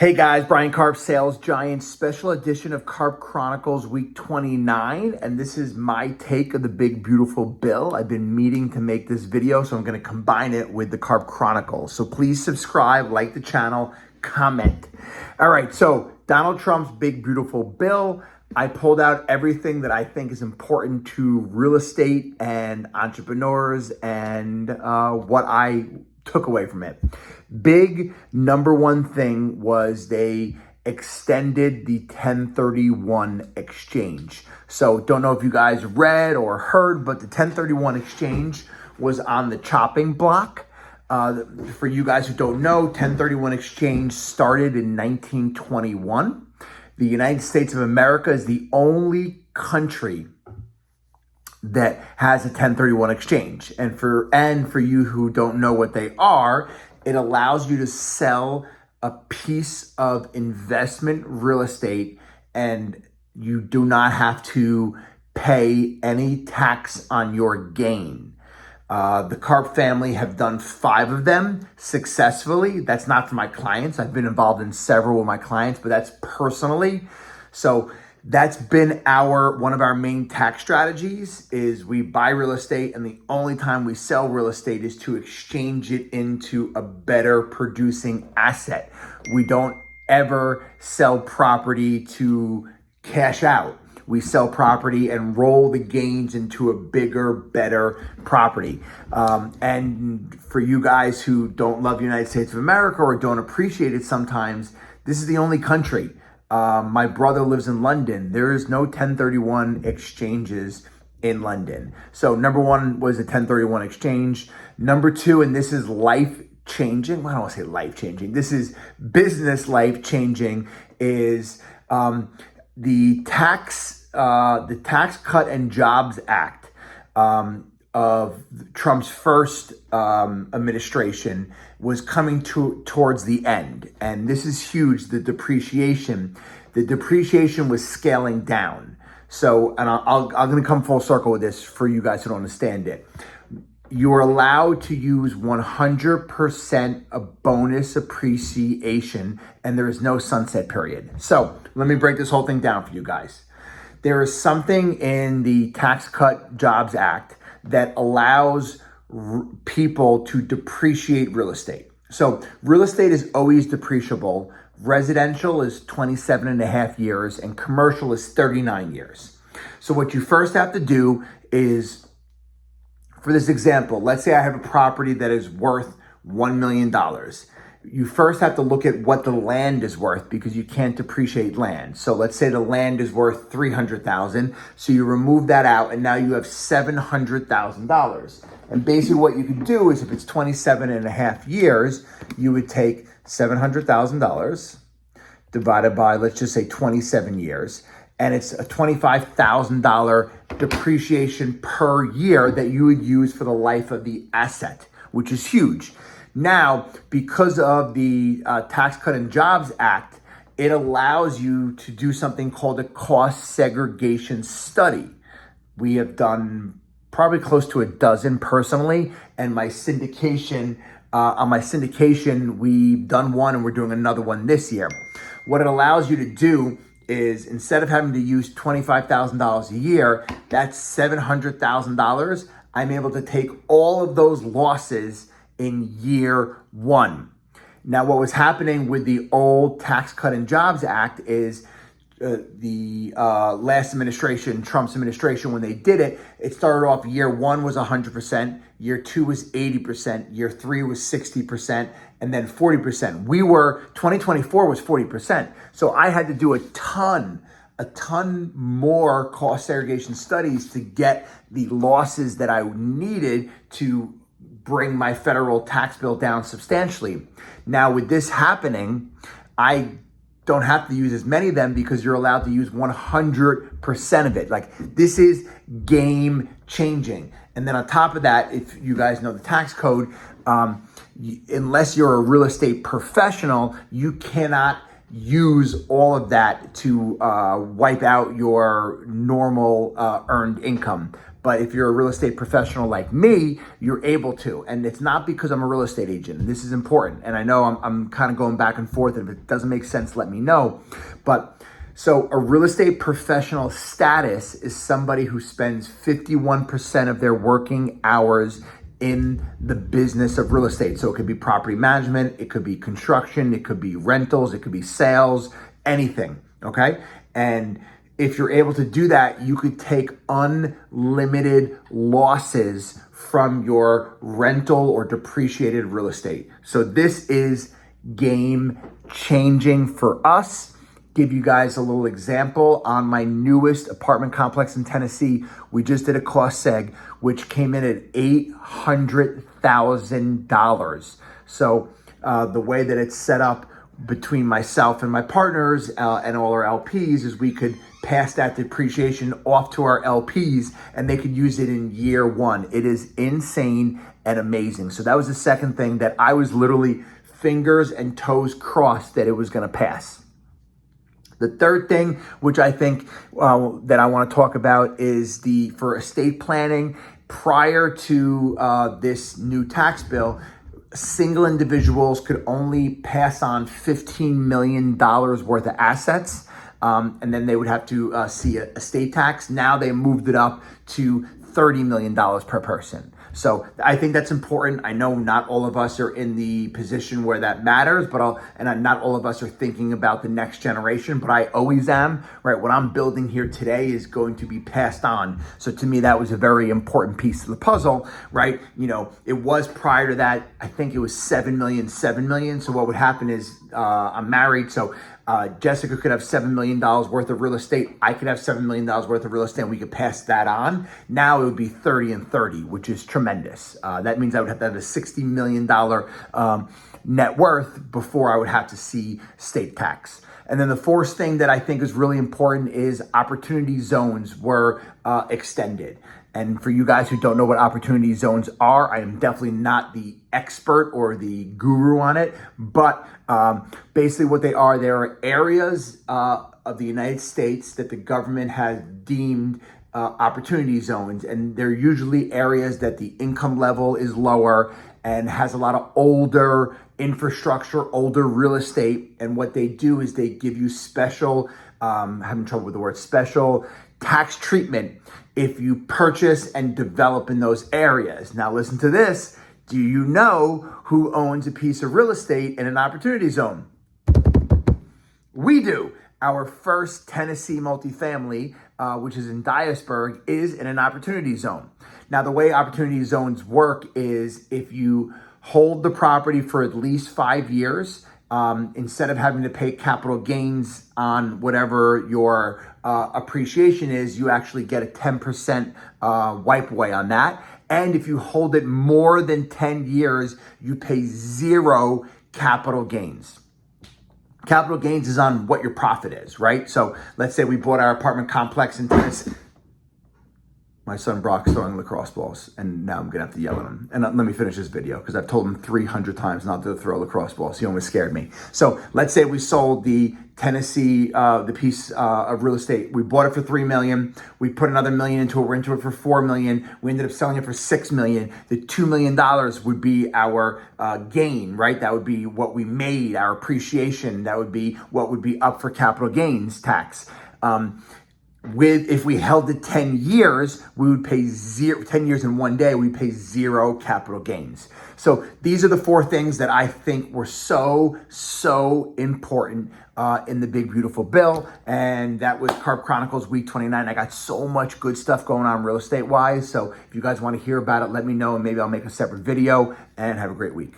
Hey guys, Brian Karp, Sales Giant, special edition of Karp Chronicles week 29. And this is my take of the big, beautiful bill. I've been meaning to make this video, so I'm going to combine it with the Karp Chronicles. So please subscribe, like the channel, comment. All right, so Donald Trump's big, beautiful bill. I pulled out everything that I think is important to real estate and entrepreneurs and what I took away from it. Big number one thing was they extended the 1031 exchange. So don't know if you guys read or heard, but the 1031 exchange was on the chopping block. For you guys who don't know, 1031 exchange started in 1921. The United States of America is the only country that has a 1031 exchange. And for you who don't know what they are, it allows you to sell a piece of investment real estate and you do not have to pay any tax on your gain. The Karp family have done 5 of them successfully. That's not for my clients. I've been involved in several with my clients, but that's personally. So that's been one of our main tax strategies is we buy real estate and the only time we sell real estate is to exchange it into a better producing asset. We don't ever sell property to cash out. We sell property and roll the gains into a bigger, better property. And for you guys who don't love the United States of America or don't appreciate it sometimes, this is the only country. My brother lives in London. There is no 1031 exchanges in London. So number one was a 1031 exchange. Number two, and this is life-changing. I don't want to say life-changing. This is business life-changing, is the Tax Cut and Jobs Act of Trump's first administration was coming towards the end. And this is huge, the depreciation was scaling down. So, and I'm going to come full circle with this for you guys who don't understand it. You're allowed to use 100% of bonus appreciation and there is no sunset period. So let me break this whole thing down for you guys. There is something in the Tax Cut Jobs Act that allows people to depreciate real estate. So real estate is always depreciable. Residential is 27 and a half years and commercial is 39 years. So what you first have to do is, for this example, let's say I have a property that is worth $1 million. You first have to look at what the land is worth because you can't depreciate land. So let's say the land is worth $300,000. So you remove that out and now you have $700,000. And basically what you can do is if it's 27 and a half years, you would take $700,000 divided by, let's just say 27 years. And it's a $25,000 depreciation per year that you would use for the life of the asset, which is huge. Now, because of the Tax Cut and Jobs Act, it allows you to do something called a cost segregation study. We have done probably close to a dozen personally, and my syndication, we've done one and we're doing another one this year. What it allows you to do is instead of having to use $25,000 a year, that's $700,000. I'm able to take all of those losses in year one. Now, what was happening with the old Tax Cut and Jobs Act is the last administration, Trump's administration, when they did it, it started off year one was 100%, year two was 80%, year three was 60%, and then 40%. 2024 was 40%. So I had to do a ton more cost segregation studies to get the losses that I needed to bring my federal tax bill down substantially. Now, with this happening, I don't have to use as many of them because you're allowed to use 100% of it. Like, this is game changing. And then on top of that, if you guys know the tax code, unless you're a real estate professional, you cannot use all of that to wipe out your normal earned income. But if you're a real estate professional like me, you're able to. And it's not because I'm a real estate agent. And this is important. And I know I'm kind of going back and forth. And if it doesn't make sense, let me know. But so a real estate professional status is somebody who spends 51% of their working hours in the business of real estate. So it could be property management, it could be construction, it could be rentals, it could be sales, anything, okay? And if you're able to do that, you could take unlimited losses from your rental or depreciated real estate. So this is game changing for us. Give you guys a little example. On my newest apartment complex in Tennessee, we just did a cost seg, which came in at $800,000. So the way that it's set up between myself and my partners and all our LPs is we could pass that depreciation off to our LPs and they could use it in year one. It is insane and amazing. So that was the second thing that I was literally fingers and toes crossed that it was going to pass. The third thing, which I think that I want to talk about, is for estate planning. Prior to this new tax bill, single individuals could only pass on $15 million worth of assets, and then they would have to see a estate tax. Now they moved it up to $30 million per person. So I think that's important. I know not all of us are in the position where that matters, but not all of us are thinking about the next generation, but I always am, right? What I'm building here today is going to be passed on. So to me, that was a very important piece of the puzzle, right? You know, it was prior to that, I think it was 7 million. So what would happen is I'm married, so Jessica could have $7 million worth of real estate. I could have $7 million worth of real estate, and we could pass that on. Now it would be 30 and 30, which is tremendous. That means I would have to have a $60 million net worth before I would have to see state tax. And then the fourth thing that I think is really important is opportunity zones were extended. And for you guys who don't know what opportunity zones are, I am definitely not the expert or the guru on it, but basically what they are areas of the United States that the government has deemed opportunity zones. And they're usually areas that the income level is lower and has a lot of older infrastructure, older real estate. And what they do is they give you special, I'm having trouble with the word special, tax treatment if you purchase and develop in those areas. Now listen to this. Do you know who owns a piece of real estate in an opportunity zone? We do. Our first Tennessee multifamily, which is in Dyersburg, is in an opportunity zone. Now the way opportunity zones work is if you hold the property for at least 5 years, instead of having to pay capital gains on whatever your appreciation is, you actually get a 10% wipe away on that. And if you hold it more than 10 years, you pay zero capital gains. Capital gains is on what your profit is, right? So let's say we bought our apartment complex in Tennessee. My son Brock's throwing lacrosse balls, and now I'm gonna have to yell at him. And let me finish this video because I've told him 300 times not to throw lacrosse balls. He almost scared me. So let's say we sold the Tennessee, the piece of real estate. We bought it for $3 million. We put another $1 million into it. We're into it for $4 million. We ended up selling it for $6 million. The $2 million would be our gain, right? That would be what we made, our appreciation. That would be what would be up for capital gains tax. If we held it 10 years, we would pay 10 years in one day, we pay zero capital gains. So these are the four things that I think were so important in the big, beautiful bill. And that was Karp Chronicles week 29. I got so much good stuff going on real estate wise. So if you guys want to hear about it, let me know and maybe I'll make a separate video, and have a great week.